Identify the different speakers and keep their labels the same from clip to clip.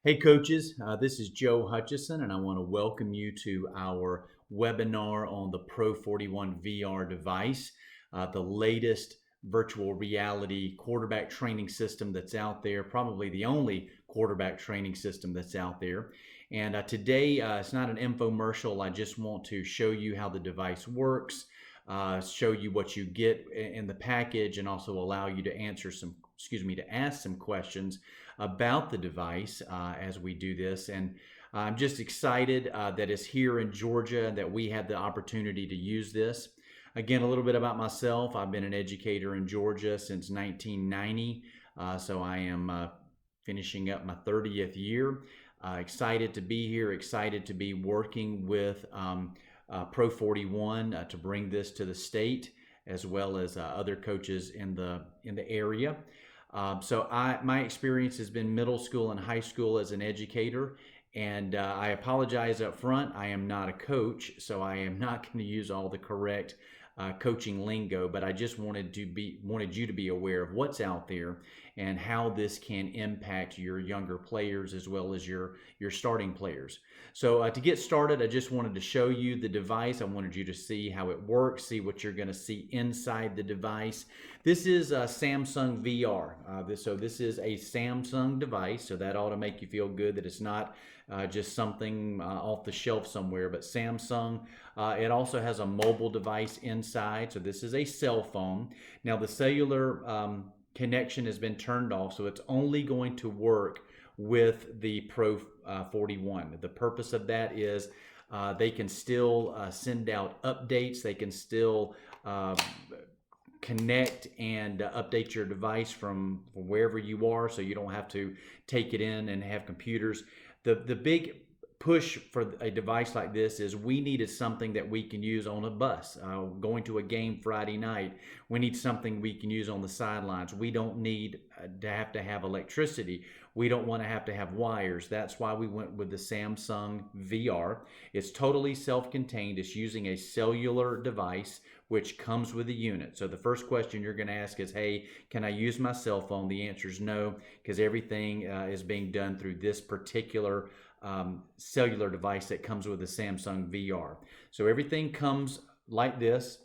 Speaker 1: Hey coaches, this is Joe Hutchison and I want to welcome you to our webinar on the Pro41 VR device, the latest virtual reality quarterback training system that's out there, probably the only quarterback training system that's out there. And today, it's not an infomercial. I just want to show you how the device works, show you what you get in the package, and also allow you to ask some questions about the device as we do this. And I'm just excited that it's here in Georgia and that we had the opportunity to use this. Again, a little bit about myself. I've been an educator in Georgia since 1990, so I am finishing up my 30th year. Excited to be here, excited to be working with Pro41 to bring this to the state, as well as other coaches in the area. My experience has been middle school and high school as an educator, and I apologize up front. I am not a coach, so I am not going to use all the correct coaching lingo, but I just wanted you to be aware of what's out there and how this can impact your younger players as well as your starting players. So to get started, I just wanted to show you the device. I wanted you to see how it works, see what you're going to see inside the device. This is Samsung VR. This is a Samsung device, so that ought to make you feel good that it's not just something off the shelf somewhere, but Samsung. It also has a mobile device inside, so this is a cell phone. Now the cellular connection has been turned off, so it's only going to work with the Pro41. The purpose of that is they can still send out updates. They can still connect and update your device from wherever you are, so you don't have to take it in and have computers. The big push for a device like this is we needed something that we can use on a bus, going to a game Friday night. We need something we can use on the sidelines. We don't need to have electricity. We don't want to have wires. That's why we went with the Samsung VR. It's totally self-contained. It's using a cellular device which comes with a unit. So the first question you're going to ask is, hey, can I use my cell phone? The answer is no, because everything is being done through this particular cellular device that comes with the Samsung VR. So everything comes like this,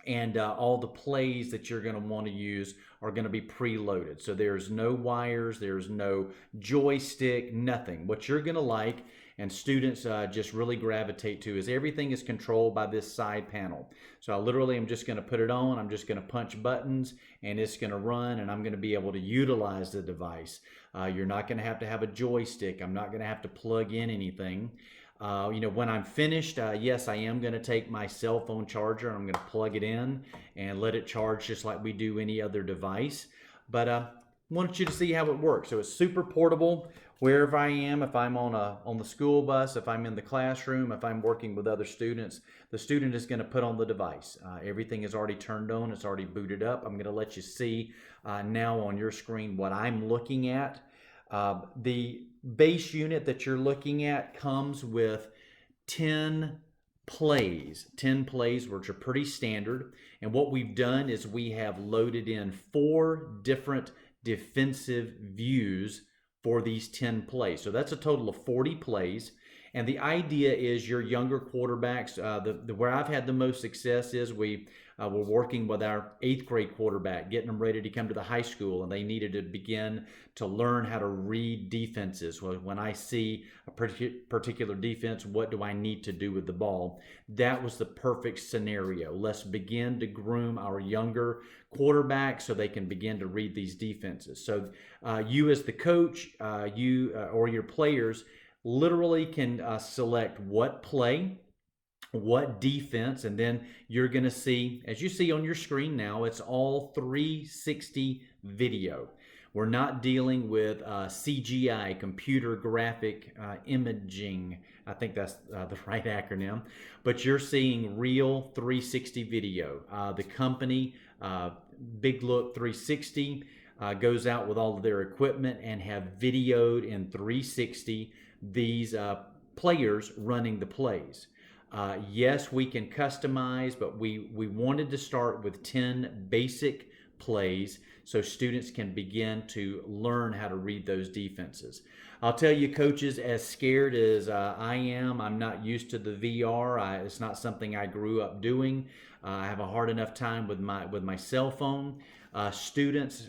Speaker 1: and all the plays that you're going to want to use are going to be preloaded. So there's no wires, there's no joystick, nothing. What you're going to like, and students just really gravitate to, is everything is controlled by this side panel. So I literally am just going to put it on, I'm just going to punch buttons, and it's going to run, and I'm going to be able to utilize the device. You're not going to have a joystick. I'm not going to have to plug in anything. When I'm finished, yes, I am going to take my cell phone charger and I'm going to plug it in and let it charge just like we do any other device. But I wanted you to see how it works. So it's super portable wherever I am. If I'm on the school bus, if I'm in the classroom, if I'm working with other students, the student is going to put on the device. Everything is already turned on. It's already booted up. I'm going to let you see now on your screen what I'm looking at. The base unit that you're looking at comes with 10 plays, which are pretty standard. And what we've done is we have loaded in 4 different defensive views for these 10 plays. So that's a total of 40 plays. And the idea is your younger quarterbacks, where I've had the most success is we're working with our 8th grade quarterback, getting them ready to come to the high school, and they needed to begin to learn how to read defenses. When I see a particular defense, what do I need to do with the ball? That was the perfect scenario. Let's begin to groom our younger quarterbacks so they can begin to read these defenses. So you as the coach, or your players, literally can select what play, what defense, and then you're going to see, as you see on your screen now, it's all 360 video. We're not dealing with CGI, computer graphic imaging. I think that's the right acronym. But you're seeing real 360 video. The company, Big Look 360, goes out with all of their equipment and have videoed in 360 these players running the plays. Yes, we can customize, but we wanted to start with 10 basic plays so students can begin to learn how to read those defenses. I'll tell you, coaches, as scared as I am, I'm not used to the VR. It's not something I grew up doing. I have a hard enough time with my cell phone. Students,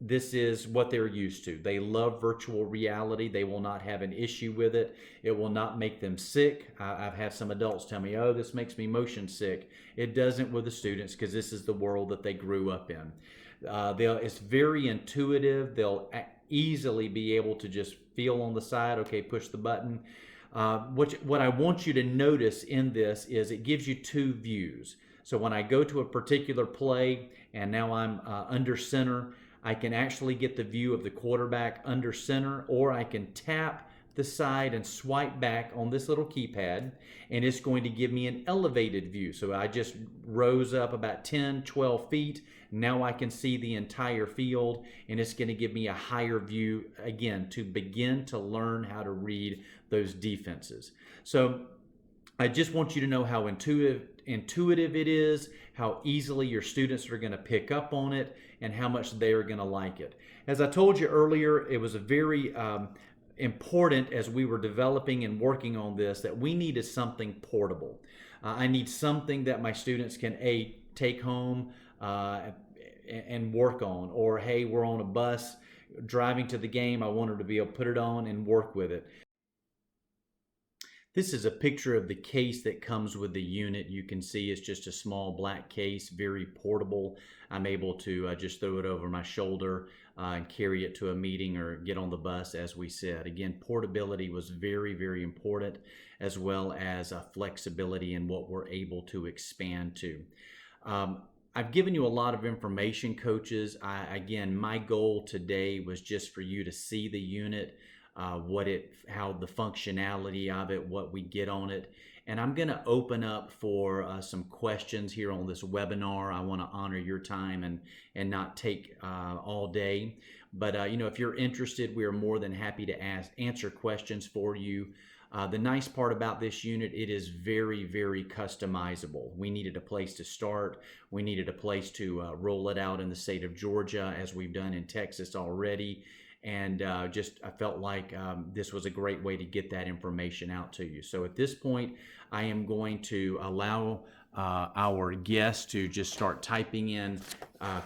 Speaker 1: this is what they're used to. They love virtual reality. They will not have an issue with it. It will not make them sick. I've had some adults tell me, oh, this makes me motion sick. It doesn't with the students because this is the world that they grew up in. It's very intuitive. They'll easily be able to just feel on the side, okay, push the button. What I want you to notice in this is it gives you two views. So when I go to a particular play and now I'm under center, I can actually get the view of the quarterback under center, or I can tap the side and swipe back on this little keypad, and it's going to give me an elevated view. So I just rose up about 10, 12 feet. Now I can see the entire field, and it's going to give me a higher view, again, to begin to learn how to read those defenses. So I just want you to know how intuitive it is, how easily your students are going to pick up on it, and how much they are going to like it. As I told you earlier, it was a very important as we were developing and working on this that we needed something portable. I need something that my students can take home and work on, or hey, we're on a bus driving to the game, I want them to be able to put it on and work with it. This is a picture of the case that comes with the unit. You can see it's just a small black case, very portable. I'm able to just throw it over my shoulder and carry it to a meeting or get on the bus, as we said. Again, portability was very, very important, as well as flexibility in what we're able to expand to. I've given you a lot of information, coaches. Again, my goal today was just for you to see the unit, how the functionality of it, what we get on it. And I'm going to open up for some questions here on this webinar. I want to honor your time and not take all day. But if you're interested, we are more than happy to answer questions for you. The nice part about this unit, it is very, very customizable. We needed a place to start. We needed a place to roll it out in the state of Georgia, as we've done in Texas already. And I felt like this was a great way to get that information out to you. So at this point, I am going to allow our guests to just start typing in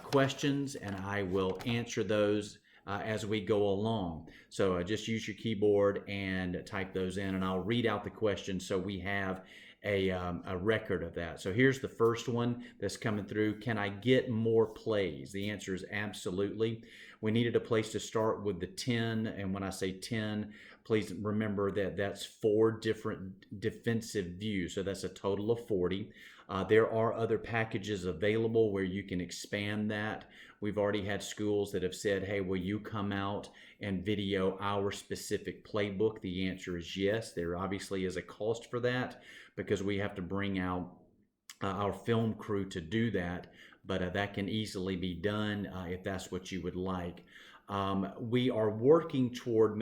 Speaker 1: questions, and I will answer those as we go along. So just use your keyboard and type those in, and I'll read out the questions so we have a record of that. So here's the first one that's coming through. Can I get more plays? The answer is absolutely. We needed a place to start with the 10, and when I say 10, please remember that that's 4 different defensive views, so that's a total of 40. There are other packages available where you can expand that. We've already had schools that have said, hey, will you come out and video our specific playbook? The answer is yes. There obviously is a cost for that because we have to bring out our film crew to do that, but that can easily be done if that's what you would like. We are working toward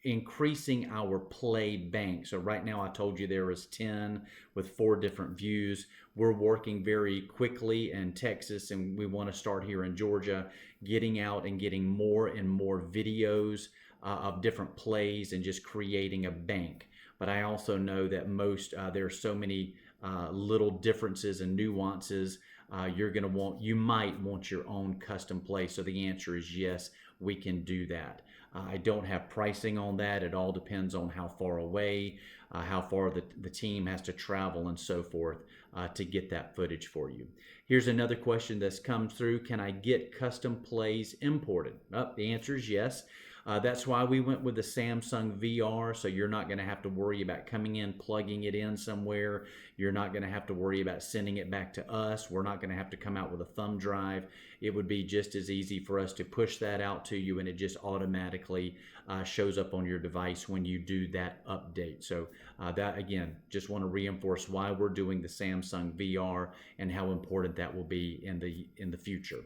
Speaker 1: increasing our play bank. So right now I told you there is 10 with 4 different views. We're working very quickly in Texas, and we want to start here in Georgia, getting out and getting more and more videos of different plays and just creating a bank. But I also know that there are so many little differences and nuances. You might want your own custom play. So the answer is yes, we can do that. I don't have pricing on that. It all depends on how far away, how far the team has to travel and so forth to get that footage for you. Here's another question that's come through. Can I get custom plays imported? The answer is yes. That's why we went with the Samsung VR, so you're not going to have to worry about coming in, plugging it in somewhere. You're not going to have to worry about sending it back to us. We're not going to have to come out with a thumb drive. It would be just as easy for us to push that out to you, and it just automatically shows up on your device when you do that update. So that, again, just want to reinforce why we're doing the Samsung VR and how important that will be in the future.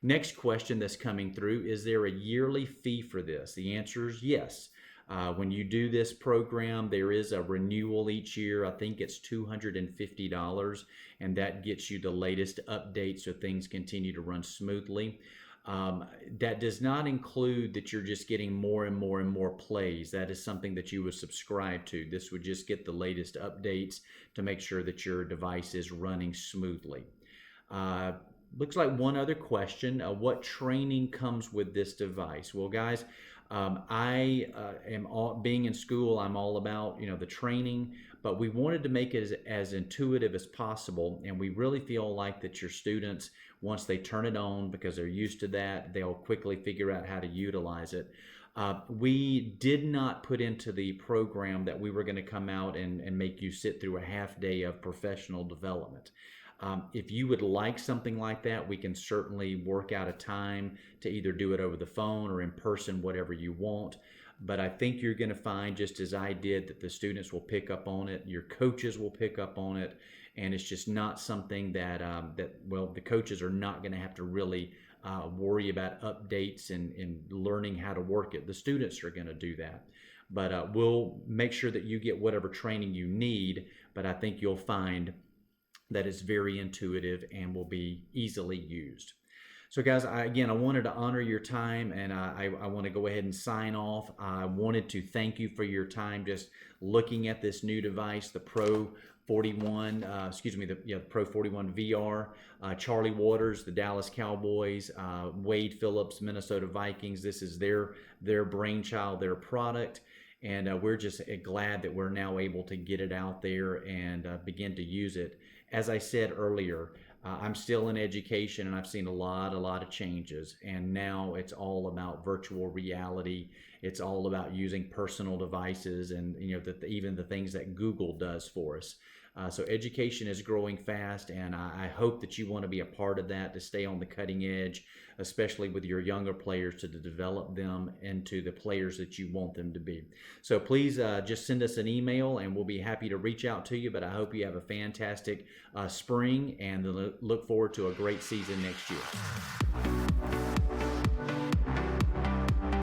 Speaker 1: Next question that's coming through, is there a yearly fee for this? The answer is yes. When you do this program, there is a renewal each year. I think it's $250, and that gets you the latest updates so things continue to run smoothly. That does not include that you're just getting more and more and more plays. That is something that you would subscribe to. This would just get the latest updates to make sure that your device is running smoothly. Looks like one other question. What training comes with this device? Well, guys, I am being in school, I'm all about, the training, but we wanted to make it as intuitive as possible. And we really feel like that your students, once they turn it on, because they're used to that, they'll quickly figure out how to utilize it. We did not put into the program that we were going to come out and make you sit through a half day of professional development. If you would like something like that, we can certainly work out a time to either do it over the phone or in person, whatever you want. But I think you're going to find, just as I did, that the students will pick up on it, your coaches will pick up on it, and it's just not something that, the coaches are not going to have to really worry about updates and learning how to work it. The students are going to do that. But we'll make sure that you get whatever training you need, but I think you'll find that is very intuitive and will be easily used. So guys, I wanted to honor your time, and I want to go ahead and sign off. I wanted to thank you for your time just looking at this new device, the PRO41, the PRO41 VR. Charlie Waters, the Dallas Cowboys, Wade Phillips, Minnesota Vikings. This is their brainchild, their product. And we're just glad that we're now able to get it out there and begin to use it. As I said earlier, I'm still in education, and I've seen a lot of changes. And now it's all about virtual reality. It's all about using personal devices, and even the things that Google does for us. So education is growing fast, and I hope that you want to be a part of that, to stay on the cutting edge, especially with your younger players, to develop them into the players that you want them to be. So please just send us an email, and we'll be happy to reach out to you. But I hope you have a fantastic spring, and look forward to a great season next year.